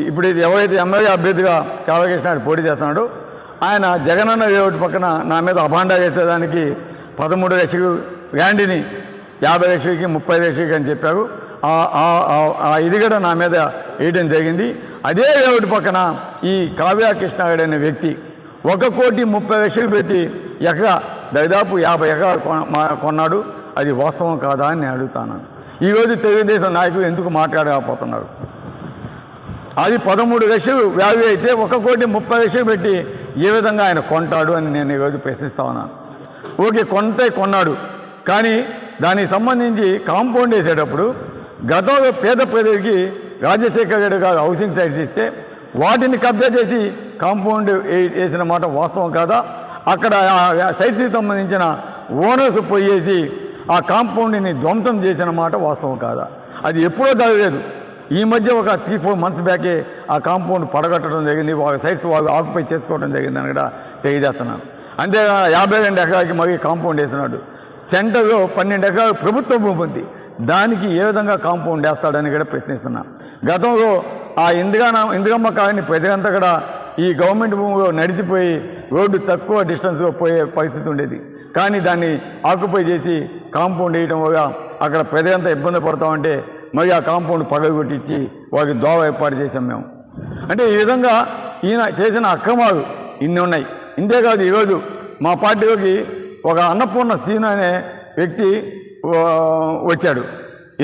ఇప్పుడు ఇది ఎవరైతే ఎమ్మెల్యే అభ్యర్థిగా కావ్యకృష్ణ పోటీ చేస్తున్నాడో ఆయన జగనన్న లేఅవుట్ పక్కన నా మీద అభాండా చేసేదానికి 13 లక్షలు ల్యాండ్ని 50 లక్షలకి 30 లక్షలకి అని చెప్పారు. ఇది కూడా నా మీద వేయడం జరిగింది. అదే లేఅవుట్ పక్కన ఈ కావ్యకృష్ణ అనే వ్యక్తి 1,30,00,000 పెట్టి దాదాపు 50 ఎకరాలు కొన్నాడు. అది వాస్తవం కాదా అని నేను అడుగుతాను. ఈరోజు తెలుగుదేశం నాయకులు ఎందుకు మాట్లాడకపోతున్నారు? అది 13 లక్షలు వాల్యూ అయితే 1,30,00,000 పెట్టి ఏ విధంగా ఆయన కొంటాడు అని నేను ఈరోజు ప్రశ్నిస్తా ఉన్నాను. ఓకే, కొన్నాడు, కానీ దానికి సంబంధించి కాంపౌండ్ వేసేటప్పుడు గతంలో పేద ప్రజలకి రాజశేఖర రెడ్డి గారు హౌసింగ్ సైట్స్ ఇస్తే వాటిని కబ్జా చేసి కాంపౌండ్ వేసిన మాట వాస్తవం కాదా? అక్కడ సైట్స్కి సంబంధించిన ఓనర్స్ పోయేసి ఆ కాంపౌండ్ని ధ్వంసం చేసిన మాట వాస్తవం కాదా? అది ఎప్పుడో జరగలేదు. ఈ మధ్య ఒక 3-4 months బ్యాకే ఆ కాంపౌండ్ పడగట్టడం జరిగింది. వాళ్ళ సైట్స్ వాళ్ళు ఆక్యుపై చేసుకోవడం జరిగిందని కూడా తెలియజేస్తున్నాను. అంతేగాని 52 ఎకరాలకి మరీ కాంపౌండ్ వేసినాడు. సెంటర్లో 12 ఎకరాలు ప్రభుత్వ భూమి ఉంది, దానికి ఏ విధంగా కాంపౌండ్ వేస్తాడని కూడా ప్రశ్నిస్తున్నాను. గతంలో ఆ ఇందిరమ్మ కాలనీ ప్రజలంతా కూడా ఈ గవర్నమెంట్ భూమిలో నడిచిపోయి రోడ్డు తక్కువ డిస్టెన్స్లో పోయే పరిస్థితి ఉండేది. కానీ దాన్ని ఆక్యుపై చేసి కాంపౌండ్ వేయడం వల్ల అక్కడ ప్రజలంతా ఇబ్బంది పడతామంటే మరి ఆ కాంపౌండ్ పగలగొట్టించి వాళ్ళకి దోవ ఏర్పాటు చేసాం మేము. అంటే ఈ విధంగా ఈయన చేసిన అక్రమాలు ఇన్ని ఉన్నాయి. ఇంతేకాదు, ఈరోజు మా పార్టీలోకి ఒక అన్నపూర్ణ సీను అనే వ్యక్తి వచ్చాడు.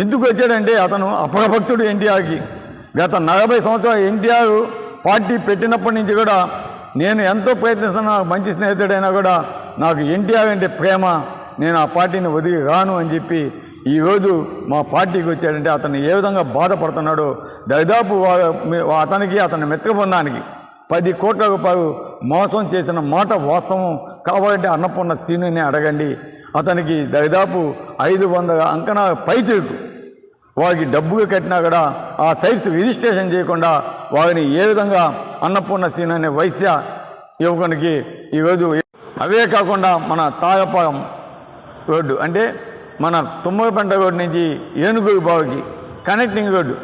ఎందుకు వచ్చాడంటే అతను అపరభక్తుడు ఎన్టీఆర్కి. గత 40 సంవత్సరాలు ఎన్టీఆర్ పార్టీ పెట్టినప్పటి నుంచి కూడా నేను ఎంతో ప్రయత్నిస్తున్నా, మంచి స్నేహితుడైనా కూడా నాకు ఎన్టీఆర్ అంటే ప్రేమ, నేను ఆ పార్టీని వదిలి రాను అని చెప్పి ఈరోజు మా పార్టీకి వచ్చాడంటే అతను ఏ విధంగా బాధపడుతున్నాడో. దాదాపు అతని మిత్రబృందానికి 10 కోట్ల రూపాయలు మోసం చేసిన మాట వాస్తవం కావాలంటే అన్నపూర్ణ సీనుని అడగండి. అతనికి దాదాపు 500 అంకణాల పైచీలకు వారికి డబ్బులు కట్టినా కూడా ఆ సైట్స్ రిజిస్ట్రేషన్ చేయకుండా వారిని ఏ విధంగా అన్నపూర్ణ సీను అనే వైశ్య యువకునికి ఈరోజు. అవే కాకుండా మన తాగపాలెం రోడ్డు అంటే మన తుమ్మలపెంట రోడ్డు నుంచి ఏనుగురు బావుకి కనెక్టింగ్ రోడ్డు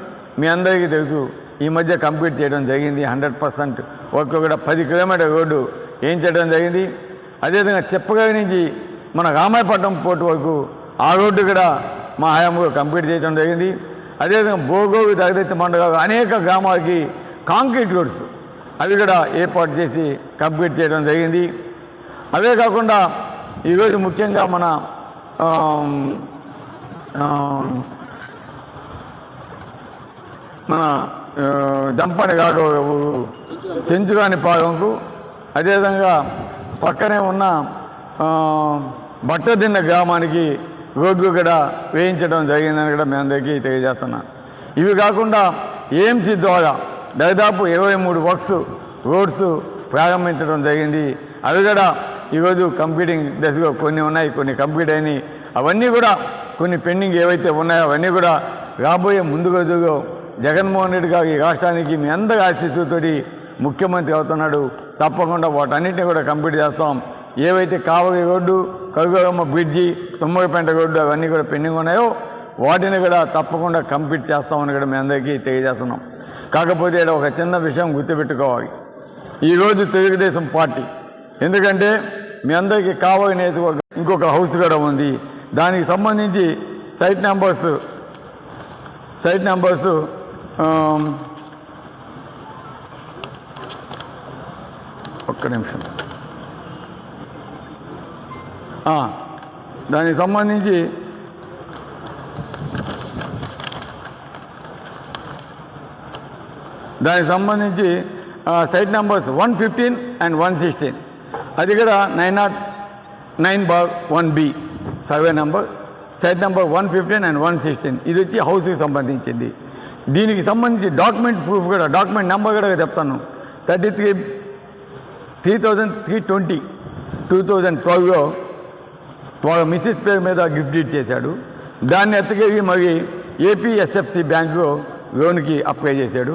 మీ అందరికీ తెలుసు, ఈ మధ్య కంప్లీట్ చేయడం జరిగింది. 100% వర్క్ కూడా 10 కిలోమీటర్ రోడ్డు ఏం చేయడం జరిగింది. అదేవిధంగా చెప్పగారి నుంచి మన రామాయపట్నం పోర్టు వరకు ఆ రోడ్డు కూడా మా హయాంలో కంప్లీట్ చేయడం జరిగింది. అదేవిధంగా బోగోగు దగదత్తి మండలం అనేక గ్రామాలకి కాంక్రీట్ రోడ్స్ అవి కూడా ఏర్పాటు చేసి కంప్లీట్ చేయడం జరిగింది. అవే కాకుండా ఈరోజు ముఖ్యంగా మన జంపని కాక చెంచుగాని పాలెంకు, అదేవిధంగా పక్కనే ఉన్న బట్టదిన్న గ్రామానికి రోడ్లు కూడా వేయించడం జరిగిందని కూడా మీ అందరికీ తెలియజేస్తున్నాను. ఇవి కాకుండా ఏఎంసీ ద్వారా దాదాపు 23 వర్క్స్ రోడ్స్ ప్రారంభించడం జరిగింది. అవి కూడా ఈరోజు కంప్లీటింగ్ దశలో కొన్ని ఉన్నాయి, కొన్ని కంప్లీట్ అయినాయి. అవన్నీ కూడా కొన్ని పెండింగ్ ఏవైతే ఉన్నాయో అవన్నీ కూడా రాబోయే ముందు రోజుల్లో జగన్మోహన్ రెడ్డి గారు ఈ రాష్ట్రానికి మీ అందరి ఆశీస్సుతోటి ముఖ్యమంత్రి అవుతున్నాడు. తప్పకుండా వాటన్నిటిని కూడా కంప్లీట్ చేస్తాం. ఏవైతే కావలి రోడ్డు, కరుగమ్మ బ్రిడ్జి, తుమ్మలపెంట రోడ్డు అవన్నీ కూడా పెండింగ్ ఉన్నాయో వాటిని కూడా తప్పకుండా కంప్లీట్ చేస్తామని కూడా మీ అందరికీ తెలియజేస్తున్నాం. కాకపోతే ఒక చిన్న విషయం గుర్తుపెట్టుకోవాలి. ఈరోజు తెలుగుదేశం పార్టీ, ఎందుకంటే మీ అందరికీ కావలి నియోజకవర్గం ఇంకొక హౌస్ కూడా ఉంది, దానికి సంబంధించి సైట్ నెంబర్స్ ఒక్క నిమిషం, దానికి సంబంధించి సైట్ నెంబర్స్ 115 and 116 అది కూడా 909/1B survey number, site number 115 and 116 ఇది వచ్చి హౌస్కి సంబంధించింది. దీనికి సంబంధించి డాక్యుమెంట్ ప్రూఫ్ కూడా, డాక్యుమెంట్ నెంబర్ కూడా చెప్తాను. 33,320 2012లో వాళ్ళ మిస్సెస్ పేరు మీద గిఫ్ట్ డీడ్ చేశాడు. దాన్ని ఎత్తకేసి మరి ఏపీఎస్ఎఫ్సి బ్యాంకు లోన్కి అప్లై చేశాడు,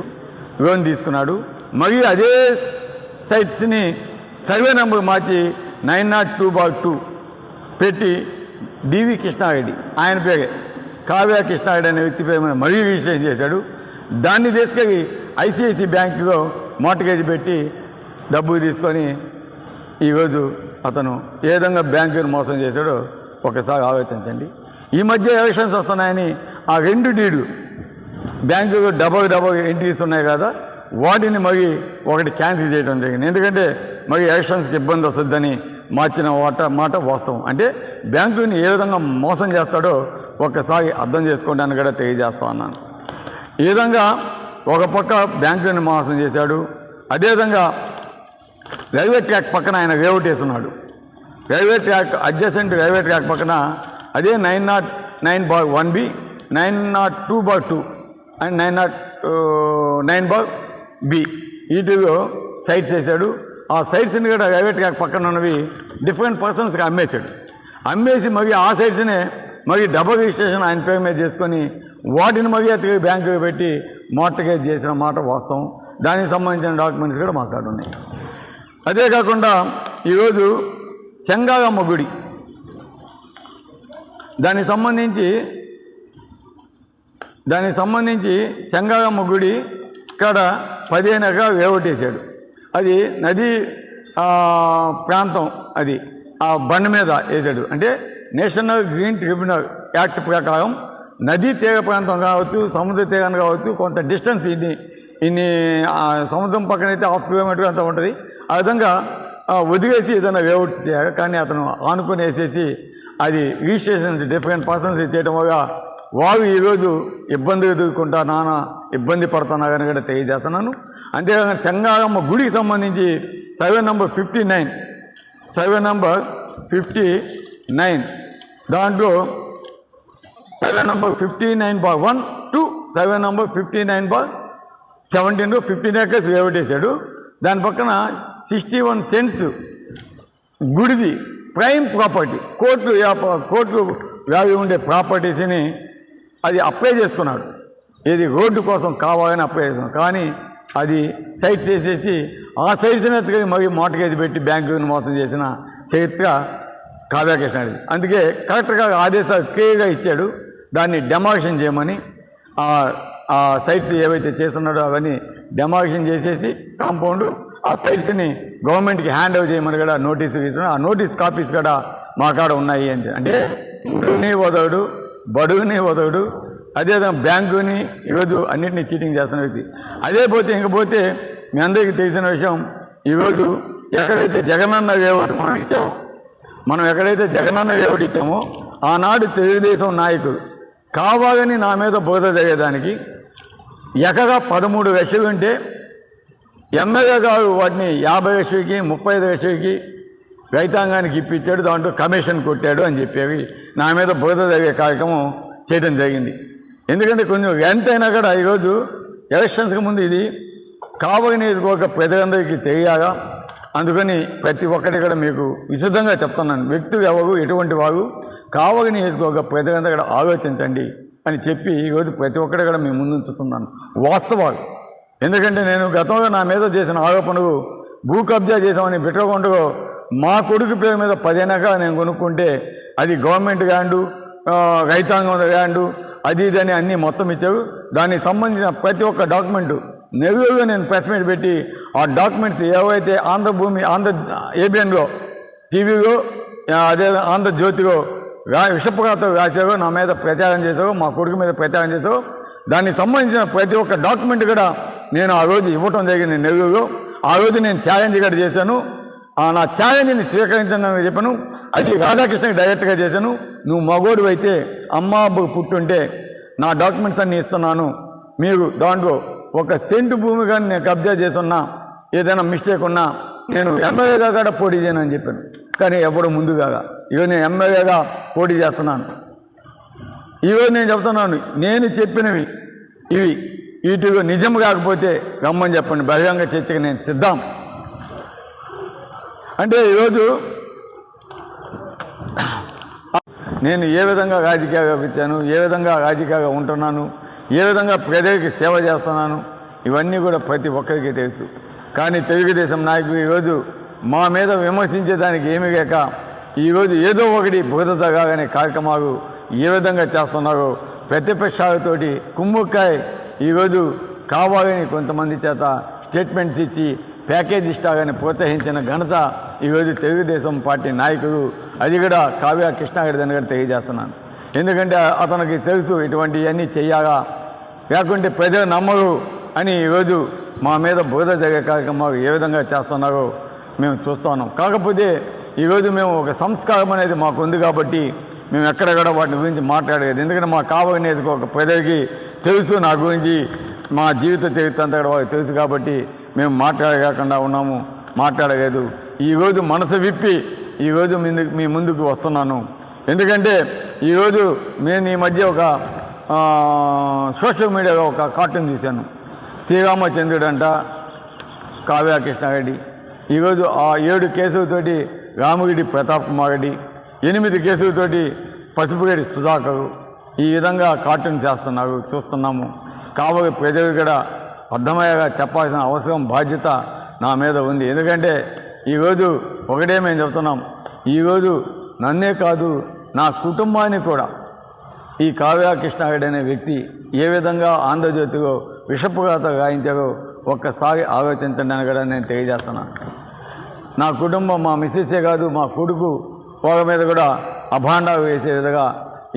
లోన్ తీసుకున్నాడు. మరి అదే సైట్స్ని సర్వే నెంబర్ మార్చి 902/2 పెట్టి డివి కృష్ణారెడ్డి, ఆయన పేరే కావ్య కృష్ణారెడ్డి అనే వ్యక్తి పేరు మీద మరీ రిజిస్ట్రేషన్ చేశాడు. దాన్ని తీసుకెళ్ళి ఐసిఐసి బ్యాంకులో మార్టిగేజ్ పెట్టి డబ్బు తీసుకొని ఈరోజు అతను ఏ విధంగా బ్యాంకుని మోసం చేశాడో ఒకసారి ఆలోచించండి. ఈ మధ్య ఎలక్షన్స్ వస్తున్నాయని ఆ 2 డీడు బ్యాంకు డబల్ ఎంట్రీస్ ఉన్నాయి కదా, వాటిని మరి ఒకటి క్యాన్సిల్ చేయడం జరిగింది. ఎందుకంటే మరి ఎలక్షన్స్కి ఇబ్బంది వస్తుందని మార్చిన మాట వాస్తవం. అంటే బ్యాంకుని ఏ విధంగా మోసం చేస్తాడో ఒక్కసారి అర్థం చేసుకోవడానికి కూడా తెలియజేస్తా ఉన్నాను. ఈ విధంగా ఒక పక్క బ్యాంకుని మోసం చేశాడు, అదేవిధంగా రైల్వే ట్రాక్ పక్కన ఆయన లేఅవుట్ వేస్తున్నాడు. Railway track adjacent railway track పక్కన అదే 909/1B, 902/2 అండ్ 909/B వీటిలో సైట్స్ వేశాడు. ఆ సైట్స్ని కూడా రైల్వే ట్రాక్ పక్కన ఉన్నవి డిఫరెంట్ పర్సన్స్కి అమ్మేసి మరి ఆ సైట్స్నే మరి డబుల్ రిజిస్ట్రేషన్ ఆయన పేరు మీద చేసుకొని వాటిని మరి తిరిగి బ్యాంకుకి పెట్టి మార్టిగేజ్ చేసిన మాట వాస్తవం. దానికి సంబంధించిన డాక్యుమెంట్స్ కూడా మా కాడ ఉన్నాయి. అదే కాకుండా ఈరోజు చెంగాగమ్మ గుడి, దానికి సంబంధించి చెంగాగమ్మ గుడి ఇక్కడ 15 ఎకరాలు వేవటేశాడు. అది నదీ ప్రాంతం, అది ఆ బండ మీద వేసాడు. అంటే నేషనల్ గ్రీన్ ట్రిబ్యునల్ యాక్ట్ ప్రకారం నదీ తీర ప్రాంతం కావచ్చు, సముద్ర తీరాన్ని కావచ్చు, కొంత డిస్టెన్స్ ఇన్ని సముద్రం పక్కనైతే 1/2 కిలోమీటర్ అంతా ఉంటుంది. ఆ విధంగా వదిలేసి ఏదైనా వేవుట్స్ చేయాలి. కానీ అతను ఆనుకొని వేసేసి అది రిజిస్ట్రేషన్ డిఫరెంట్ పర్సన్స్ చేయడం వల్ల వారు ఈరోజు ఇబ్బంది ఎదుర్కొంటా ఇబ్బంది పడుతున్నారని కూడా తెలియజేస్తున్నాను. అంతేకాకుండా చెంగాగమ్మ గుడికి సంబంధించి సర్వే నంబర్ 59 దాంట్లో survey number 59/1 to survey number 59/17 15 acres వేవటేశాడు. దాని పక్కన 61 cents గుడిది ప్రైమ్ ప్రాపర్టీ, కోట్లు వాల్యూ ఉండే ప్రాపర్టీస్ని అది అప్లై చేసుకున్నాడు. ఇది రోడ్డు కోసం కావాలని అప్లై చేసుకున్నాడు. కానీ అది సైట్స్ వేసేసి ఆ సైట్స్ని ఎత్తుకొని మరి మార్టిగేజ్ పెట్టి బ్యాంకుని మోసం చేసిన చరిత్ర కావ్యకృష్ణుడిది. అందుకే కలెక్టర్గా ఆదేశాలు క్లియర్గా ఇచ్చాడు, దాన్ని డెమాలిషన్ చేయమని. ఆ సైట్స్ ఏవైతే చేస్తున్నాడో అవన్నీ డెమాలిషన్ చేసేసి కాంపౌండ్ ఆ సైట్స్ని గవర్నమెంట్కి హ్యాండ్ ఓవర్ చేయమని కూడా నోటీసు ఇస్తున్నాడు. ఆ నోటీస్ కాపీస్ కూడా మా కాడ ఉన్నాయి. అంటే ఇంటిని వదలడు, బడుగుని వదలడు, అదేవిధంగా బ్యాంకుని ఈరోజు అన్నింటినీ చీటింగ్ చేస్తున్న వ్యక్తి. ఇంకపోతే మీ అందరికీ తెలిసిన విషయం, ఈరోజు ఎక్కడైతే జగనన్న లేఅవుట్ మనం ఎక్కడైతే జగనన్న లేఅవుట్ ఇచ్చామో ఆనాడు తెలుగుదేశం నాయకుడు కావాలని నా మీద బోధ జరిగేదానికి ఎకగా 13 లక్షలు ఉంటే ఎమ్మెల్యే గారు వాటిని 50 లక్షలకి 35 లక్షలకి రైతాంగానికి ఇప్పించాడు, దాంట్లో కమిషన్ కొట్టాడు అని చెప్పేవి నా మీద బోధ జరిగే కార్యక్రమం చేయడం జరిగింది. ఎందుకంటే కొంచెం ఎంతైనా కూడా ఈరోజు ఎలక్షన్స్కి ముందు ఇది కావలి నియోజకవర్గ ప్రజలందరికీ తెలియాలా, అందుకని ప్రతి ఒక్కటి కూడా మీకు విశదంగా చెప్తున్నాను. వ్యక్తులు ఎవరు, ఎటువంటి వారు, కావలి నియోజకవర్గ ప్రజలందరూ కూడా ఆలోచించండి అని చెప్పి ఈరోజు ప్రతి ఒక్కటి కూడా మేము ముందుంచుతున్నాను వాస్తవాలు. ఎందుకంటే నేను గతంలో నా మీద చేసిన ఆరోపణలు భూ కబ్జా చేసామని బిట్రకొండలో మా కొడుకు పేరు మీద 15 ఎకరాలు నేను కొనుక్కుంటే అది గవర్నమెంట్ ల్యాండు, రైతాంగం ల్యాండు, అది ఇది అని అన్నీ మొత్తం ఇచ్చారు. దానికి సంబంధించిన ప్రతి ఒక్క డాక్యుమెంటు నెల్లూరుగా నేను ప్రెస్ మీట్ పెట్టి ఆ డాక్యుమెంట్స్ ఏవైతే ఆంధ్ర ఏబిఎన్లో టీవీలో అదే ఆంధ్రజ్యోతిలో విషపకాతలు రాశారో, నా మీద ప్రచారం చేశారో, మా కొడుకు మీద ప్రచారం చేశారో, దానికి సంబంధించిన ప్రతి ఒక్క డాక్యుమెంట్ కూడా నేను ఆ రోజు ఇవ్వటం జరిగింది నెల్లూరులో. ఆ రోజు నేను ఛాలెంజ్ కూడా చేశాను. నా ఛాలెంజ్ని స్వీకరించానని చెప్పాను. అది రాధాకృష్ణకి డైరెక్ట్గా చేశాను. నువ్వు మగోడు అయితే అమ్మ అబ్బకు పుట్టుంటే నా డాక్యుమెంట్స్ అన్నీ ఇస్తున్నాను, మీరు దాంట్లో 1 సెంటు భూమి కానీ నేను కబ్జా చేస్తున్నా, ఏదైనా మిస్టేక్ ఉన్నా నేను ఎమ్మెల్యేగా కూడా పోటీ చేయనని చెప్పాను. కానీ ఎప్పుడు ముందుగా ఇవో నేను ఎమ్మెల్యేగా పోటీ చేస్తున్నాను. ఈరోజు నేను చెప్తున్నాను, నేను చెప్పినవి వీటిలో నిజం కాకపోతే రమ్మని చెప్పండి, బహిరంగ చర్చకి నేను సిద్ధం. అంటే ఈరోజు నేను ఏ విధంగా రాజకీయంగా వచ్చాను, ఏ విధంగా రాజకీయంగా ఉంటున్నాను, ఏ విధంగా ప్రజలకి సేవ చేస్తున్నాను, ఇవన్నీ కూడా ప్రతి ఒక్కరికి తెలుసు. కానీ తెలుగుదేశం నాయకులు ఈరోజు మా మీద విమర్శించేదానికి ఏమీ లేక ఈరోజు ఏదో ఒకటి బురదగానే కార్యక్రమాలు ఏ విధంగా చేస్తున్నారో ప్రతిపక్షాలతోటి కుమ్ముక్కాయ ఈరోజు కావాలని కొంతమంది చేత స్టేట్మెంట్స్ ఇచ్చి ప్యాకేజ్ ఇష్టాగానే ప్రోత్సహించిన ఘనత ఈరోజు తెలుగుదేశం పార్టీ నాయకుడు, అది కూడా కావ్య కృష్ణారెడ్డి అని కూడా తెలియజేస్తున్నాను. ఎందుకంటే అతనికి తెలుసు ఇటువంటివన్నీ చెయ్యాలా, లేకుంటే ప్రజలు నమ్మరు అని ఈరోజు మా మీద బోధ జరిగే కార్యక్రమాలు ఏ విధంగా చేస్తున్నారో మేము చూస్తున్నాం. కాకపోతే ఈరోజు మేము ఒక సంస్కారం అనేది మాకు ఉంది కాబట్టి మేము ఎక్కడెక్కడ వాటి గురించి మాట్లాడలేదు. ఎందుకంటే మా కావలి నియోజకవర్గ ప్రజలకి తెలుసు నా గురించి, మా జీవిత చరిత్ర అంతా కూడా వాళ్ళకి తెలుసు కాబట్టి మేము మాట్లాడకుండా ఉన్నాము, మాట్లాడలేదు. ఈరోజు మనసు విప్పి ఈరోజు మీ ముందుకు వస్తున్నాను. ఎందుకంటే ఈరోజు నేను ఈ మధ్య ఒక సోషల్ మీడియాలో ఒక కార్టూన్ చూశాను. శ్రీరామచంద్రుడు అంట కావ్య కృష్ణారెడ్డి, ఈరోజు ఆ 7 కేసులతోటి రామగిరి ప్రతాప్ కుమార్ రెడ్డి, 8 కేసులతోటి పసుపుగడి సుధాకరు, ఈ విధంగా కార్టూన్ చేస్తున్నారు, చూస్తున్నాము. కావలి ప్రజలు కూడా అర్థమయ్యేగా చెప్పాల్సిన అవసరం, బాధ్యత నా మీద ఉంది. ఎందుకంటే ఈరోజు ఒకటే మేము చెప్తున్నాం, ఈరోజు నన్నే కాదు నా కుటుంబాన్ని కూడా ఈ కావ్య కృష్ణారెడ్డి అనే వ్యక్తి ఏ విధంగా ఆంధ్రజ్యోతిలో విషపుగాత గాయించారో ఒక్కసారి ఆలోచించండి అని కూడా నేను తెలియజేస్తున్నాను. నా కుటుంబం, మా మిస్సెసే కాదు, మా కొడుకు వాళ్ళ మీద కూడా అభాండాలు వేసే విధంగా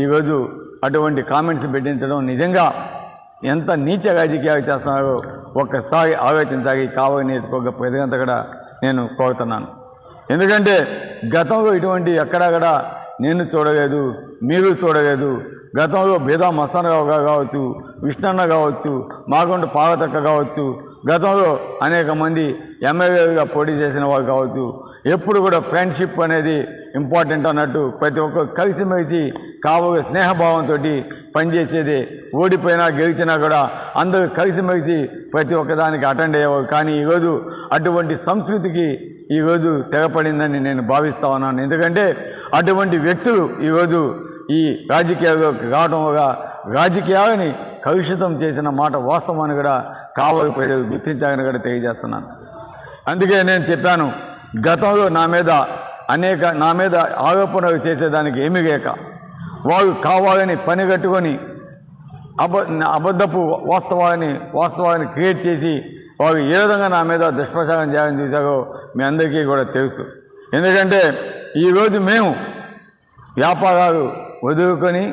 ఈరోజు అటువంటి కామెంట్స్ పెట్టించడం నిజంగా ఎంత నీచ రాజకీయాలు చేస్తున్నారో ఒక్కసారి ఆలోచించాలి. కావలి నియోజకవర్గ ప్రజలంతా కూడా నేను కోరుతున్నాను. ఎందుకంటే గతంలో ఇటువంటి ఎక్కడక్కడ నేను చూడలేదు, మీరు చూడలేదు. గతంలో బీదా మస్తానరావు గారు కావచ్చు, విష్ణన్న కావచ్చు, మాగుంట పార్వతక్క కావచ్చు, గతంలో అనేక మంది ఎమ్మెల్యేలుగా పోటీ చేసిన వారు కావచ్చు, ఎప్పుడు కూడా ఫ్రెండ్షిప్ అనేది ఇంపార్టెంట్ అన్నట్టు ప్రతి ఒక్కరు కలిసిమెలిసి కావలి స్నేహభావంతో పనిచేసేది. ఓడిపోయినా గెలిచినా కూడా అందరూ కలిసిమెలిసి ప్రతి ఒక్కదానికి అటెండ్ అయ్యేవారు. కానీ ఈరోజు అటువంటి సంస్కృతికి ఈరోజు తెగపడిందని నేను భావిస్తా ఉన్నాను. ఎందుకంటే అటువంటి వ్యక్తులు ఈరోజు ఈ రాజకీయాల్లోకి రావడం వల్ల రాజకీయాలని కలుషితం చేసిన మాట వాస్తవాన్ని కూడా కావలి ప్రజలు గుర్తించాలని కూడా తెలియజేస్తున్నాను. అందుకే నేను చెప్పాను, గతంలో నా మీద ఆరోపణలు చేసేదానికి ఏమీ లేక వాళ్ళు కావాలని పని కట్టుకొని అబద్ధపు వాస్తవాన్ని క్రియేట్ చేసి వాళ్ళు ఏ విధంగా నా మీద దుష్ప్రచారం చేయాలని చూశారో మీ అందరికీ కూడా తెలుసు. ఎందుకంటే ఈరోజు మేము వ్యాపారాలు వదులుకొని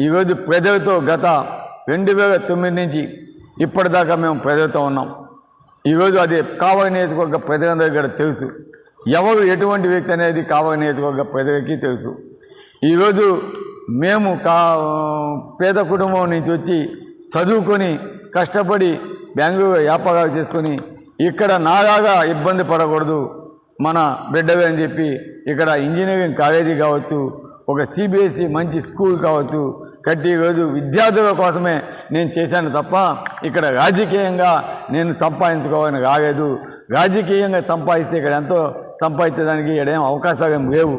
ఈరోజు ప్రజలతో గత 2009 నుంచి ఇప్పటిదాకా మేము ప్రజలతో ఉన్నాం. ఈరోజు అది కావలి నియోజకవర్గ ప్రజలందరికీ కూడా తెలుసు. ఎవరు ఎటువంటి వ్యక్తి అనేది కావలి నియోజకవర్గ ప్రజలకి తెలుసు. ఈరోజు మేము పేద కుటుంబం నుంచి వచ్చి చదువుకొని కష్టపడి బెంగళూరు వ్యాపారాలు చేసుకొని ఇక్కడ నాలాగా ఇబ్బంది పడకూడదు మన బిడ్డవి అని చెప్పి ఇక్కడ ఇంజనీరింగ్ కాలేజీ కావచ్చు, ఒక సిబిఎస్ఈ మంచి స్కూల్ కావచ్చు కట్టి ఈరోజు విద్యార్థుల కోసమే నేను చేశాను తప్ప ఇక్కడ రాజకీయంగా నేను సంపాదించుకోవాలని రాలేదు. రాజకీయంగా సంపాదిస్తే ఇక్కడ ఎంతో సంపాదించడానికి ఇక్కడేం అవకాశాలు లేవు.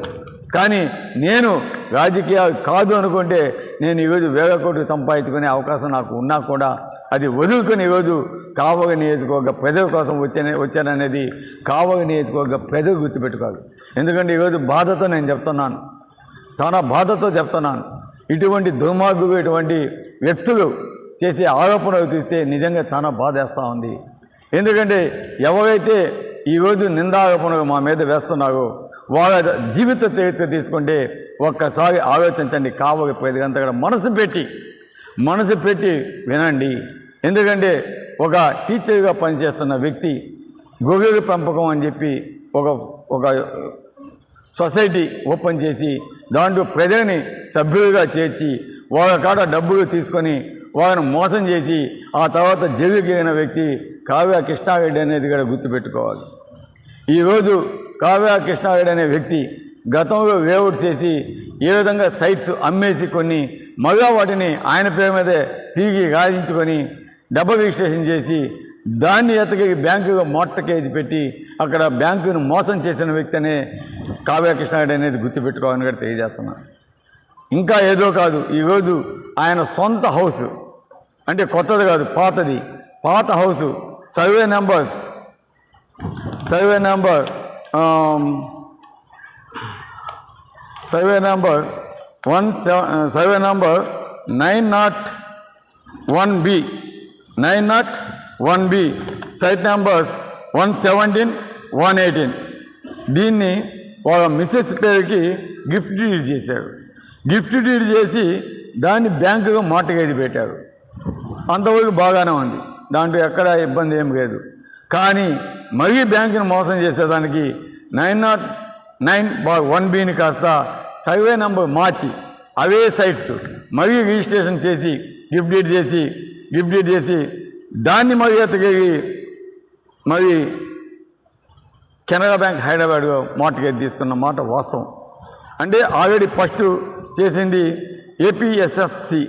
కానీ నేను రాజకీయాలు కాదు అనుకుంటే నేను ఈరోజు 1000 కోట్లు సంపాదించుకునే అవకాశం నాకు ఉన్నా కూడా అది వదులుకొని ఈరోజు కావలి నియోజకవర్గ ప్రజల కోసం వచ్చాననేది కావలి నియోజకవర్గ ప్రజలు గుర్తుపెట్టుకోవాలి. ఎందుకంటే ఈరోజు బాధతో నేను చెప్తున్నాను, చాలా బాధతో చెప్తున్నాను. ఇటువంటి దుర్మార్గులు, ఇటువంటి వ్యక్తులు చేసే ఆరోపణలు చూస్తే నిజంగా చాలా బాధేస్తూ ఉంది. ఎందుకంటే ఎవరైతే ఈరోజు నిందారోపణలు మా మీద వేస్తున్నారో వాళ్ళ జీవిత చరిత్ర తీసుకుంటే ఒక్కసారి ఆలోచించండి. కావలి ప్రజలంతా కూడా మనసు పెట్టి వినండి. ఎందుకంటే ఒక టీచర్గా పనిచేస్తున్న వ్యక్తి గొర్రెల పెంపకం అని చెప్పి ఒక సొసైటీ ఓపెన్ చేసి దాంట్లో ప్రజల్ని సభ్యులుగా చేర్చి వాళ్ళ కాడ డబ్బులు తీసుకొని వాళ్ళని మోసం చేసి ఆ తర్వాత జైలుకి వెళ్ళిన వ్యక్తి కావ్య కృష్ణారెడ్డి అనేది కూడా గుర్తుపెట్టుకోవాలి. ఈరోజు కావ్య కృష్ణారెడ్డి అనే వ్యక్తి గతంలో వేఅవుట్ చేసి ఏ విధంగా సైట్స్ అమ్మేసి కొన్ని మళ్ళా వాటిని ఆయన పేరు మీదే తిరిగి రాయించుకొని డబుల్ రిజిస్ట్రేషన్ చేసి దాన్ని ఎత్తకి బ్యాంకుగా మోర్టగేజ్ పెట్టి అక్కడ బ్యాంకును మోసం చేసిన వ్యక్తి అనే కావ్య కృష్ణారెడ్డి అనేది గుర్తుపెట్టుకోవాలని కూడా తెలియజేస్తున్నాను. ఇంకా ఏదో కాదు, ఈరోజు ఆయన సొంత హౌస్ అంటే కొత్తది కాదు, పాత house survey number 901B 901B site numbers 117, 118. దీన్ని వాళ్ళ మిస్సెస్ పేరుకి గిఫ్ట్ డీడ్ చేశారు. గిఫ్ట్ డీడ్ చేసి దాన్ని బ్యాంకుగా మార్టిగేజ్ పెట్టారు. అంతవరకు బాగానే ఉంది, దాంట్లో ఎక్కడ ఇబ్బంది ఏం లేదు. కానీ మరీ బ్యాంకుని మోసం చేసేదానికి 901Bని కాస్త సర్వే నెంబర్ మార్చి అవే సైట్స్ మరీ రిజిస్ట్రేషన్ చేసి గిఫ్ట్ డీడ్ చేసి దాన్ని మరీ ఎత్తగేగి మరి కెనరా బ్యాంక్ హైదరాబాద్లో మార్టిగేజ్ తీసుకున్న మాట వాస్తవం. అంటే ఆల్రెడీ ఫస్ట్ చేసింది ఏపీఎస్ఎఫ్సి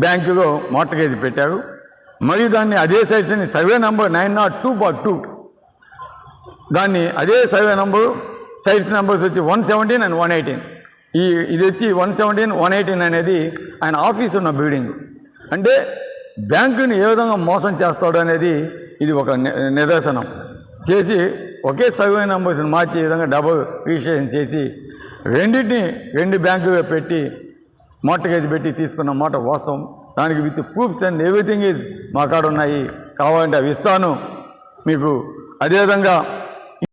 బ్యాంకులో మార్టిగేజ్ పెట్టారు. మరియు దాన్ని అదే సైట్స్ని సర్వే నెంబర్ 902/2 దాన్ని అదే సర్వే నెంబరు సైట్స్ నెంబర్స్ వచ్చి 117 and 118. ఇది వచ్చి 117, 118 అనేది ఆయన ఆఫీస్ ఉన్న బిల్డింగ్. అంటే బ్యాంకుని ఏ విధంగా మోసం చేస్తాడు అనేది ఇది ఒక నిదర్శనం. చేసి ఒకే సర్వే నెంబర్స్ని మార్చి ఈ విధంగా డబుల్ రిజిస్ట్రేషన్ చేసి రెండు బ్యాంకుగా పెట్టి మార్టిగేజ్ పెట్టి తీసుకున్న మాట వాస్తవం. దానికి with proofs and everything is మా కాడ ఉన్నాయి, కావాలంటే అవి ఇస్తాను మీకు. అదేవిధంగా